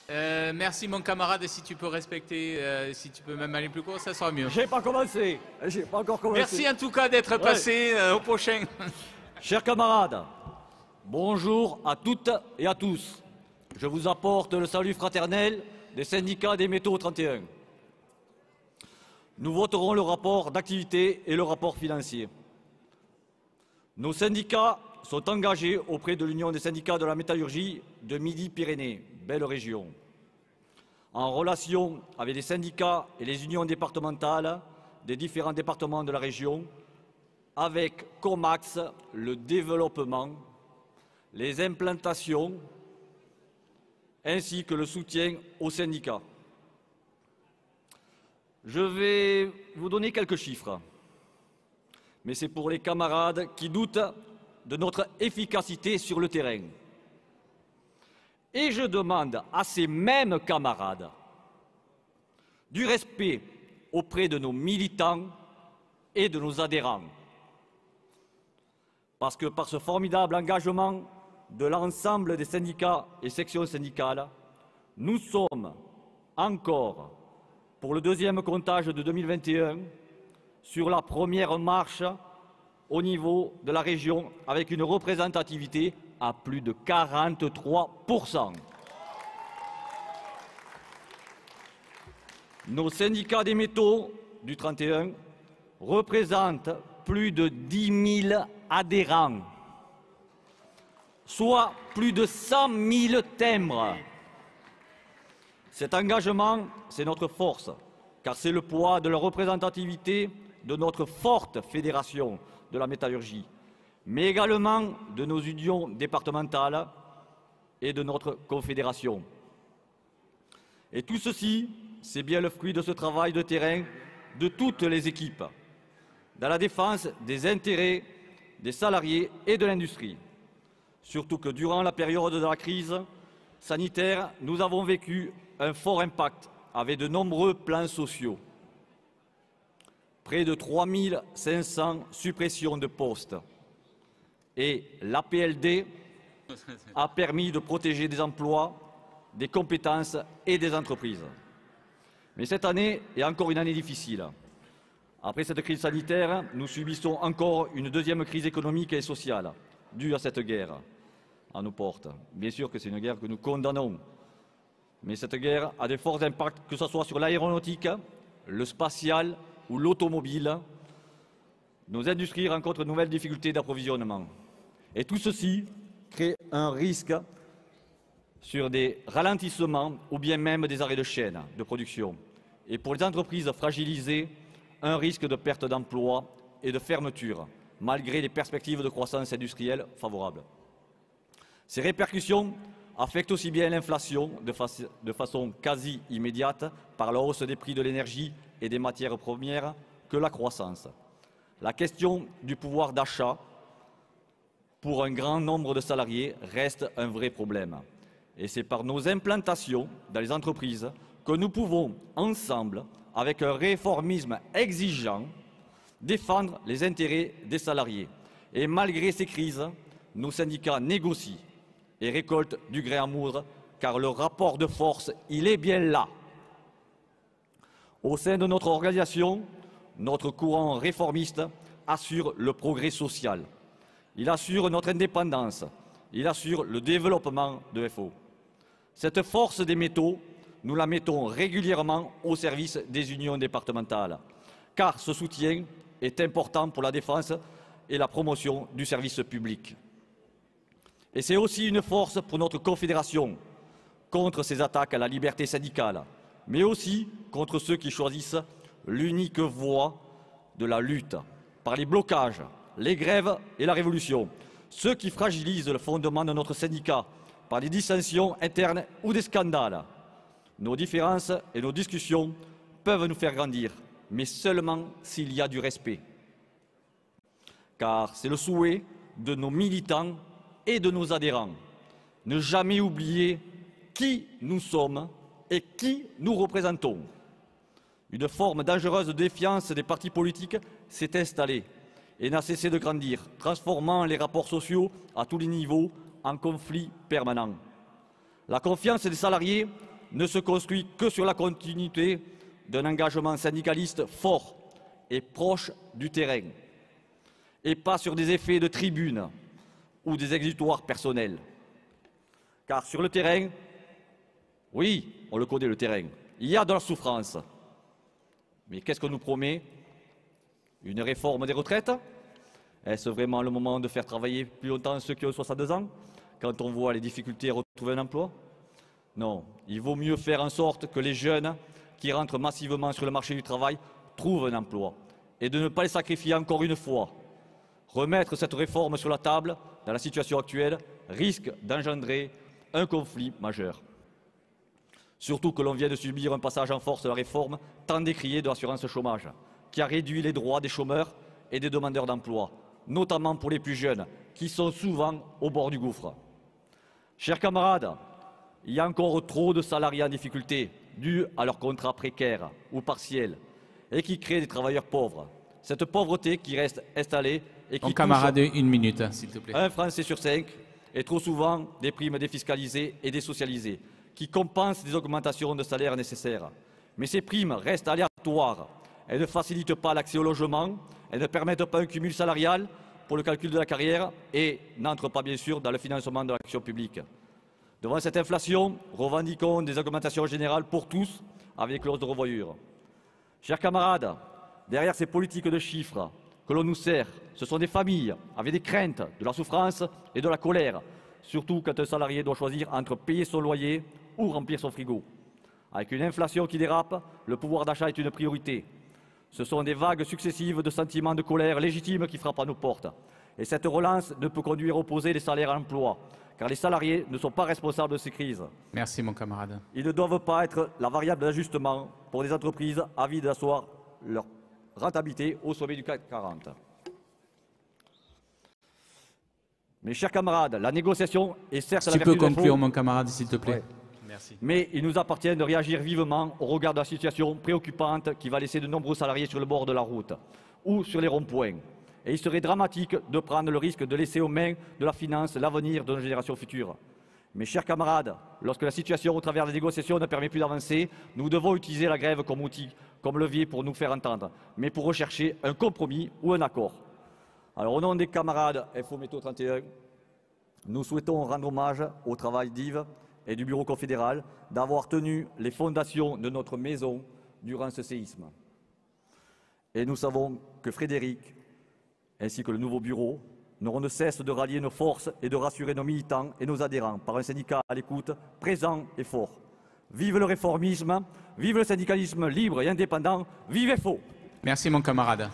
Merci mon camarade, et si tu peux respecter, si tu peux même aller plus court, ça sera mieux. J'ai pas commencé. J'ai pas encore commencé. Merci en tout cas d'être passé, au prochain. Chers camarades, bonjour à toutes et à tous. Je vous apporte le salut fraternel des syndicats des métaux 31. Nous voterons le rapport d'activité et le rapport financier. Nos syndicats sont engagés auprès de l'Union des syndicats de la métallurgie de Midi-Pyrénées, belle région, en relation avec les syndicats et les unions départementales des différents départements de la région, avec comme axe le développement, les implantations ainsi que le soutien aux syndicats. Je vais vous donner quelques chiffres, mais c'est pour les camarades qui doutent de notre efficacité sur le terrain. Et je demande à ces mêmes camarades du respect auprès de nos militants et de nos adhérents. Parce que par ce formidable engagement de l'ensemble des syndicats et sections syndicales, nous sommes encore, pour le deuxième comptage de 2021, sur la première marche au niveau de la région, avec une représentativité à plus de 43%. Nos syndicats des métaux du 31 représentent plus de 10 000 adhérents, soit plus de 100 000 timbres. Cet engagement, c'est notre force, car c'est le poids de la représentativité de notre forte fédération de la métallurgie, mais également de nos unions départementales et de notre confédération. Et tout ceci, c'est bien le fruit de ce travail de terrain de toutes les équipes, dans la défense des intérêts des salariés et de l'industrie. Surtout que durant la période de la crise sanitaire, nous avons vécu un fort impact avec de nombreux plans sociaux. Près de 3 500 suppressions de postes. Et l'APLD a permis de protéger des emplois, des compétences et des entreprises. Mais cette année est encore une année difficile. Après cette crise sanitaire, nous subissons encore une deuxième crise économique et sociale due à cette guerre à nos portes. Bien sûr que c'est une guerre que nous condamnons. Mais cette guerre a de forts impacts, que ce soit sur l'aéronautique, le spatial ou l'automobile. Nos industries rencontrent de nouvelles difficultés d'approvisionnement. Et tout ceci crée un risque sur des ralentissements ou bien même des arrêts de chaîne de production. Et pour les entreprises fragilisées, un risque de perte d'emploi et de fermeture, malgré les perspectives de croissance industrielle favorables. Ces répercussions affectent aussi bien l'inflation de façon quasi immédiate par la hausse des prix de l'énergie et des matières premières que la croissance. La question du pouvoir d'achat pour un grand nombre de salariés reste un vrai problème. Et c'est par nos implantations dans les entreprises que nous pouvons, ensemble, avec un réformisme exigeant, défendre les intérêts des salariés. Et malgré ces crises, nos syndicats négocient et récoltent du gré à moudre, car le rapport de force, il est bien là. Au sein de notre organisation, notre courant réformiste assure le progrès social. Il assure notre indépendance. Il assure le développement de FO. Cette force des métaux, nous la mettons régulièrement au service des unions départementales, car ce soutien est important pour la défense et la promotion du service public. Et c'est aussi une force pour notre confédération, contre ces attaques à la liberté syndicale, mais aussi contre ceux qui choisissent l'unique voie de la lutte, par les blocages, les grèves et la révolution, ceux qui fragilisent le fondement de notre syndicat par des dissensions internes ou des scandales. Nos différences et nos discussions peuvent nous faire grandir, mais seulement s'il y a du respect. Car c'est le souhait de nos militants et de nos adhérents. Ne jamais oublier qui nous sommes et qui nous représentons. Une forme dangereuse de défiance des partis politiques s'est installée et n'a cessé de grandir, transformant les rapports sociaux à tous les niveaux en conflits permanents. La confiance des salariés ne se construit que sur la continuité d'un engagement syndicaliste fort et proche du terrain, et pas sur des effets de tribune ou des exutoires personnels. Car sur le terrain, oui, on le connaît le terrain, il y a de la souffrance. Mais qu'est-ce qu'on nous promet? Une réforme des retraites? Est-ce vraiment le moment de faire travailler plus longtemps ceux qui ont 62 ans, quand on voit les difficultés à retrouver un emploi? Non, il vaut mieux faire en sorte que les jeunes qui rentrent massivement sur le marché du travail trouvent un emploi et de ne pas les sacrifier encore une fois. Remettre cette réforme sur la table, dans la situation actuelle, risque d'engendrer un conflit majeur. Surtout que l'on vient de subir un passage en force de la réforme tant décriée de l'assurance chômage, qui a réduit les droits des chômeurs et des demandeurs d'emploi, notamment pour les plus jeunes, qui sont souvent au bord du gouffre. Chers camarades, il y a encore trop de salariés en difficulté, dus à leurs contrats précaires ou partiels, et qui créent des travailleurs pauvres. Cette pauvreté qui reste installée et qui Mon camarade, une minute, s'il te plaît. Un Français sur 5 et trop souvent des primes défiscalisées et désocialisées, qui compensent des augmentations de salaire nécessaires. Mais ces primes restent aléatoires. Elles ne facilitent pas l'accès au logement, elles ne permettent pas un cumul salarial pour le calcul de la carrière et n'entrent pas bien sûr dans le financement de l'action publique. Devant cette inflation, revendiquons des augmentations générales pour tous avec l'hausse de revoyure. Chers camarades, derrière ces politiques de chiffres que l'on nous sert, ce sont des familles avec des craintes, de la souffrance et de la colère, surtout quand un salarié doit choisir entre payer son loyer ou remplir son frigo. Avec une inflation qui dérape, le pouvoir d'achat est une priorité. Ce sont des vagues successives de sentiments de colère légitimes qui frappent à nos portes. Et cette relance ne peut conduire à opposer les salaires à l'emploi, car les salariés ne sont pas responsables de ces crises. Merci, mon camarade. Ils ne doivent pas être la variable d'ajustement pour des entreprises avides d'asseoir leur rentabilité au sommet du CAC 40. Mes chers camarades, la négociation est certes la vertu Tu peux de l'info, conclure, mon camarade, s'il te plaît. Ouais. Merci. Mais il nous appartient de réagir vivement au regard de la situation préoccupante qui va laisser de nombreux salariés sur le bord de la route ou sur les ronds-points. Et il serait dramatique de prendre le risque de laisser aux mains de la finance l'avenir de nos générations futures. Mes chers camarades, lorsque la situation au travers des négociations ne permet plus d'avancer, nous devons utiliser la grève comme outil, comme levier pour nous faire entendre, mais pour rechercher un compromis ou un accord. Alors au nom des camarades FO Métaux 31, nous souhaitons rendre hommage au travail d'Yves et du Bureau confédéral d'avoir tenu les fondations de notre maison durant ce séisme. Et nous savons que Frédéric, ainsi que le nouveau bureau, n'auront de cesse de rallier nos forces et de rassurer nos militants et nos adhérents par un syndicat à l'écoute, présent et fort. Vive le réformisme, vive le syndicalisme libre et indépendant, vive FO! Merci, mon camarade.